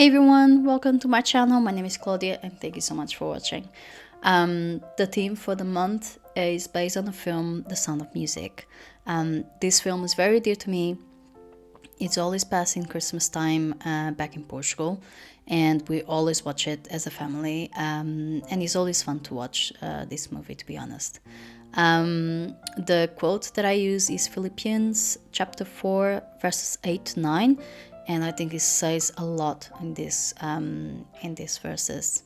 Hey everyone, welcome to my channel. My name is Claudia and thank you so much for watching. The theme for the month is based on the film The Sound of Music. This film is very dear to me. It's always passing Christmas time back in Portugal, and we always watch it as a family, and it's always fun to watch this movie, to be honest. The quote that I use is Philippians chapter 4 verses 8 to 9, and I think it says a lot in these verses.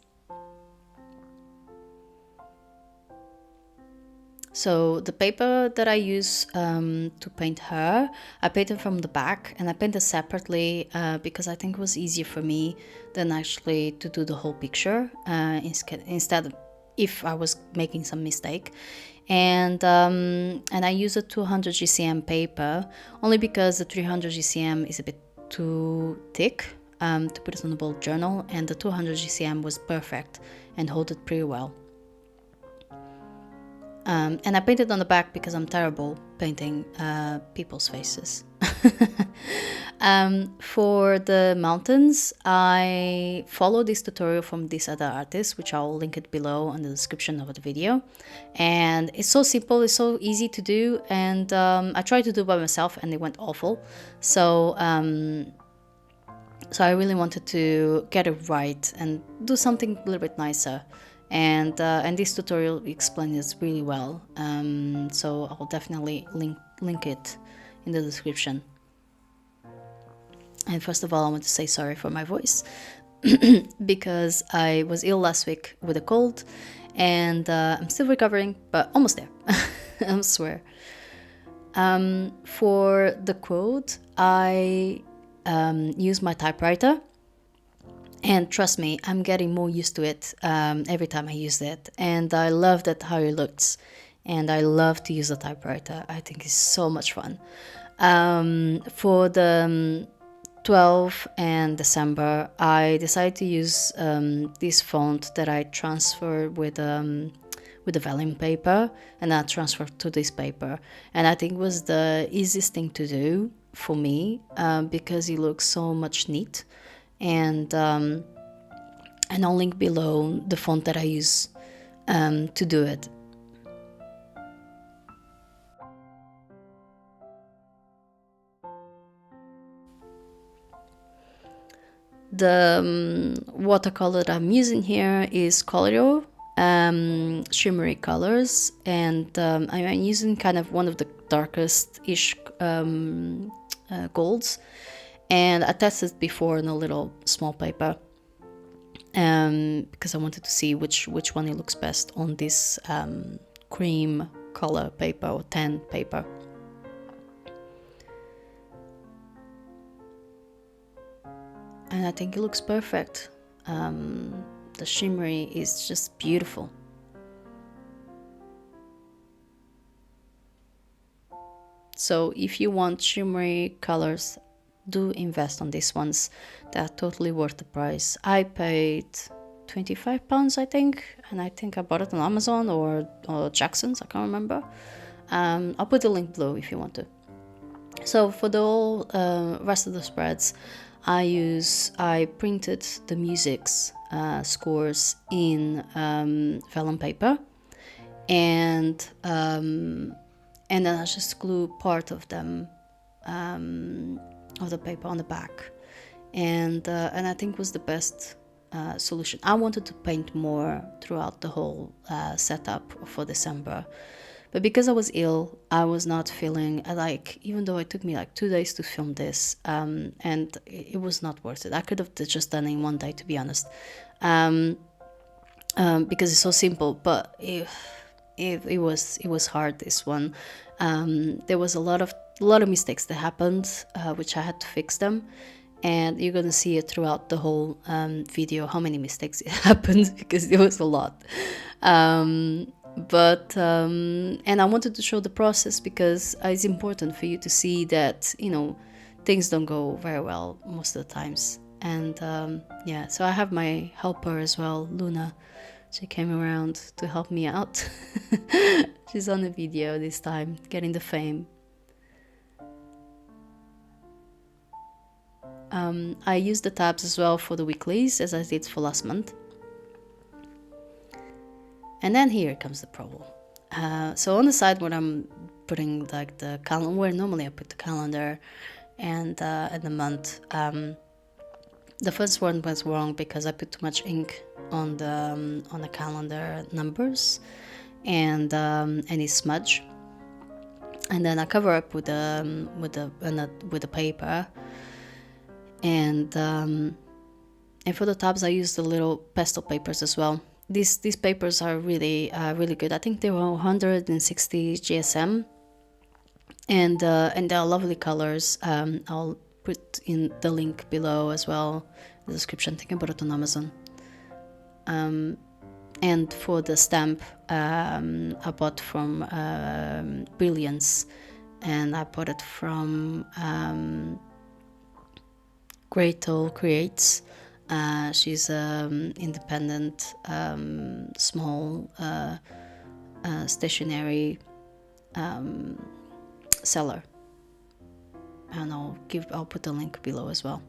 So the paper that I use to paint her, I painted from the back, and I painted separately because I think it was easier for me than actually to do the whole picture instead of if I was making some mistake. And I use a 200 GCM paper only because the 300 GCM is a bit too thick to put it on the bullet journal, and the 200 GCM was perfect and held it pretty well. And I painted on the back because I'm terrible painting people's faces. For the mountains, I follow this tutorial from this other artist, which I'll link it below in the description of the video. And it's so simple, it's so easy to do, and I tried to do it by myself and it went awful. So I really wanted to get it right and do something a little bit nicer. And this tutorial explains it really well, so I'll definitely link it in the description. And first of all, I want to say sorry for my voice because I was ill last week with a cold, and I'm still recovering, but almost there. I swear. For the quote, I use my typewriter. And trust me, I'm getting more used to it every time I use it. And I love that how it looks. And I love to use a typewriter. I think it's so much fun. For the 12 and December, I decided to use this font that I transferred with the vellum paper. And I transferred to this paper. And I think it was the easiest thing to do for me because it looks so much neat. And I'll link below the font that I use to do it. The watercolor that I'm using here is Colorio shimmery colors, and I'm using kind of one of the darkest-ish golds. And I tested before on a little small paper because I wanted to see which one it looks best on this cream color paper or tan paper. And I think it looks perfect. The shimmery is just beautiful. So if you want shimmery colors, do invest on these ones. They're totally worth the price. I paid £25, I think, and I think I bought it on Amazon or Jackson's, I can't remember. I'll put the link below if you want to. So for the whole rest of the spreads, I printed the music's scores in vellum paper, and then I just glue part of them of the paper on the back, and I think was the best solution. I wanted to paint more throughout the whole setup for December, but because I was ill, I was not feeling like, even though it took me like 2 days to film this, and it was not worth it. I could have just done it in 1 day, to be honest, because it's so simple, but it was hard, this one. There was a lot of mistakes that happened, which I had to fix them, and you're gonna see it throughout the whole video how many mistakes it happened, because there was a lot. And I wanted to show the process because it's important for you to see that, you know, things don't go very well most of the times. And yeah, so I have my helper as well, Luna. She came around to help me out. She's on the video this time, getting the fame. I use the tabs as well for the weeklies as I did for last month. And then here comes the problem. So on the side where I'm putting like the calendar, where normally I put the calendar and the month, the first one was wrong because I put too much ink on the calendar numbers, and it smudged. And then I cover up with the paper, and for the tabs I used the little pastel papers as well. These papers are really good. I think they were 160 GSM, and they're lovely colors. I'll put in the link below as well, the description. I think I bought it on Amazon. And for the stamp, I bought from Brilliance, and I bought it from Gretel Creates. She's an independent, small stationery seller, and I'll put the link below as well.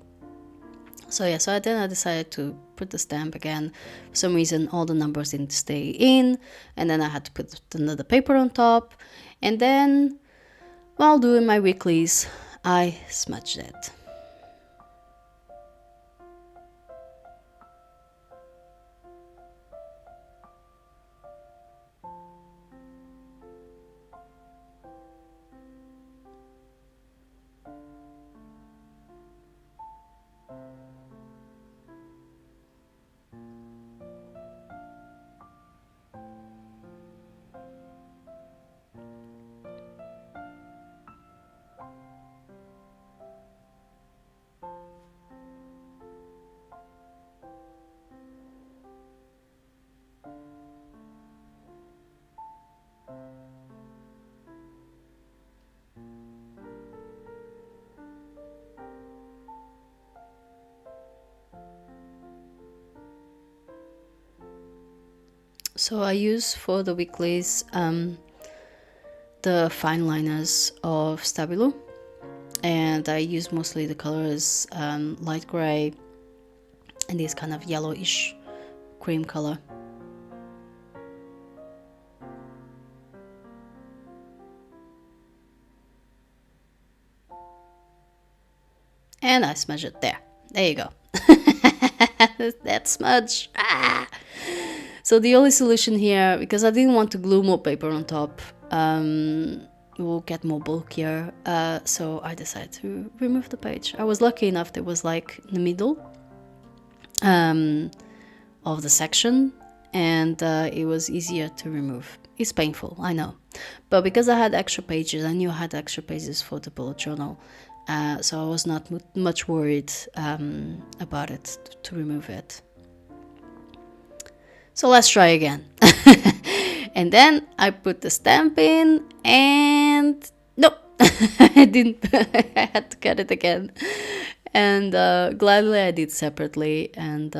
So yeah, so then I decided to put the stamp again. For some reason, all the numbers didn't stay in, and then I had to put another paper on top. And then, while doing my weeklies, I smudged it. So I use for the weeklies the fine liners of Stabilo, and I use mostly the colors light gray and this kind of yellowish cream color. And I smudge it there. There you go. That smudge. Ah! So the only solution here, because I didn't want to glue more paper on top, it will get more bulkier, so I decided to remove the page. I was lucky enough that it was like in the middle of the section, and it was easier to remove. It's painful, I know, but because I had extra pages, I knew I had extra pages for the bullet journal, so I was not much worried about it to remove it. So let's try again. And then I put the stamp in, and nope, I didn't. I had to cut it again, and gladly I did separately, and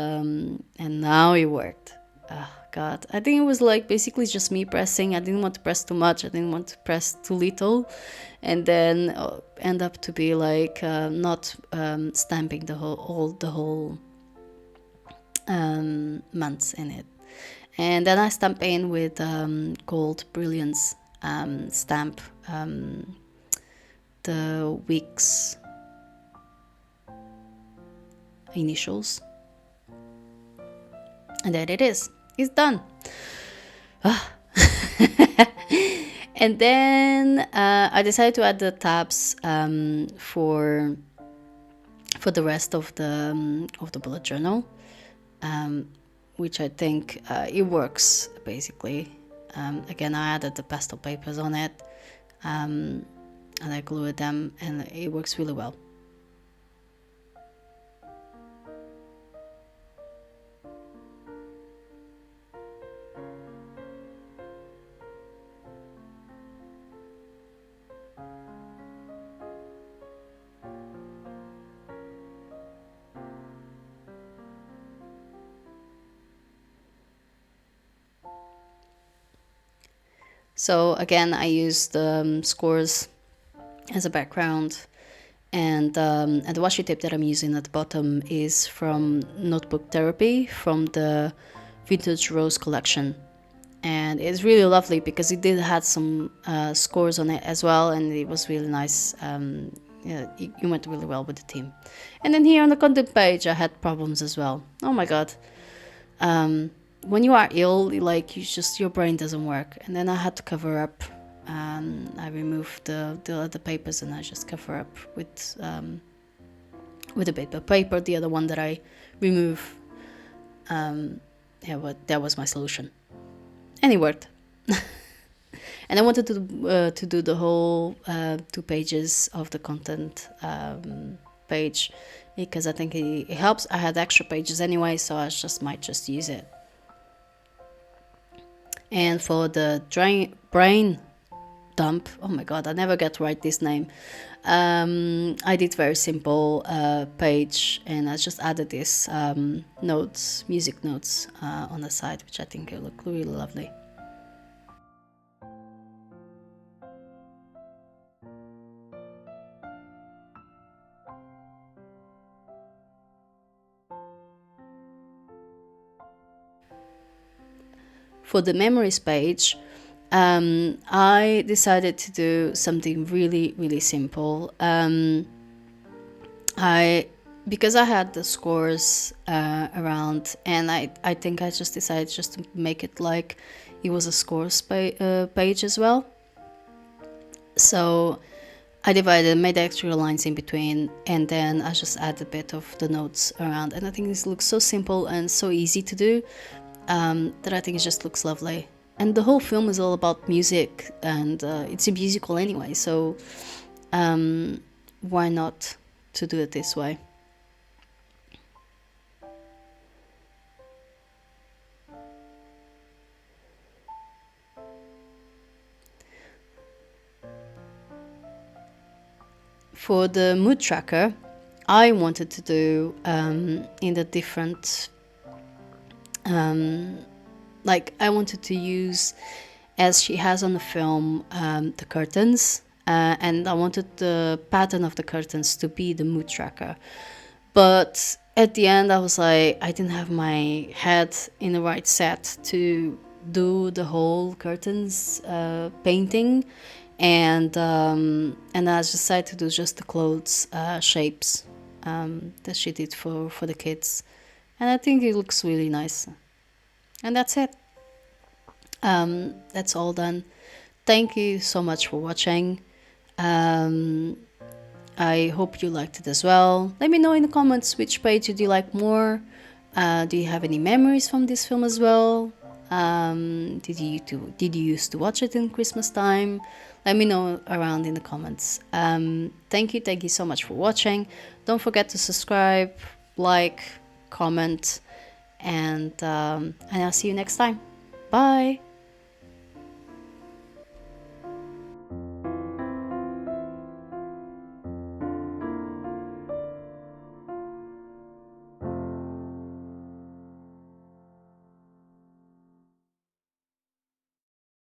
now it worked. Oh God, I think it was like basically just me pressing. I didn't want to press too much. I didn't want to press too little, and then end up to be like not stamping the whole months in it. And then I stamp in with gold Brilliance stamp the week's initials, and there it is. It's done. And then I decided to add the tabs for the rest of the bullet journal. Which I think it works basically. Again, I added the pastel papers on it, and I glued them, and it works really well. So again, I used the scores as a background, And the washi tape that I'm using at the bottom is from Notebook Therapy from the Vintage Rose collection. And it's really lovely because it did had some scores on it as well, and it was really nice. Yeah, it went really well with the theme. And then here on the content page, I had problems as well. Oh my god. When you are ill, like your brain doesn't work. And then I had to cover up. I removed the other papers and I just cover up with a paper. The other one that I remove. That was my solution. And it worked. And I wanted to do the whole 2 pages of the content page because I think it helps. I had extra pages anyway, so I might just use it. And for the brain dump, oh my god, I never get right this name. I did very simple page, and I just added this music notes on the side, which I think will look really lovely. For the memories page, I decided to do something really, really simple. Because I had the scores around, and I think I just decided just to make it like it was a scores page as well. So I made extra lines in between, and then I just add a bit of the notes around. And I think this looks so simple and so easy to do that I think it just looks lovely. And the whole film is all about music, and it's a musical anyway, so why not to do it this way? For the mood tracker, I wanted to do in the different I wanted to use, as she has on the film, the curtains, and I wanted the pattern of the curtains to be the mood tracker. But at the end, I was like, I didn't have my head in the right set to do the whole curtains painting, and I decided to do just the clothes shapes that she did for the kids, and I think it looks really nice. And that's it. That's all done. Thank you so much for watching. I hope you liked it as well. Let me know in the comments which page do you like more. Do you have any memories from this film as well? Did you used to watch it in Christmas time? Let me know around in the comments. Thank you so much for watching. Don't forget to subscribe, like, comment, and I'll see you next time. Bye.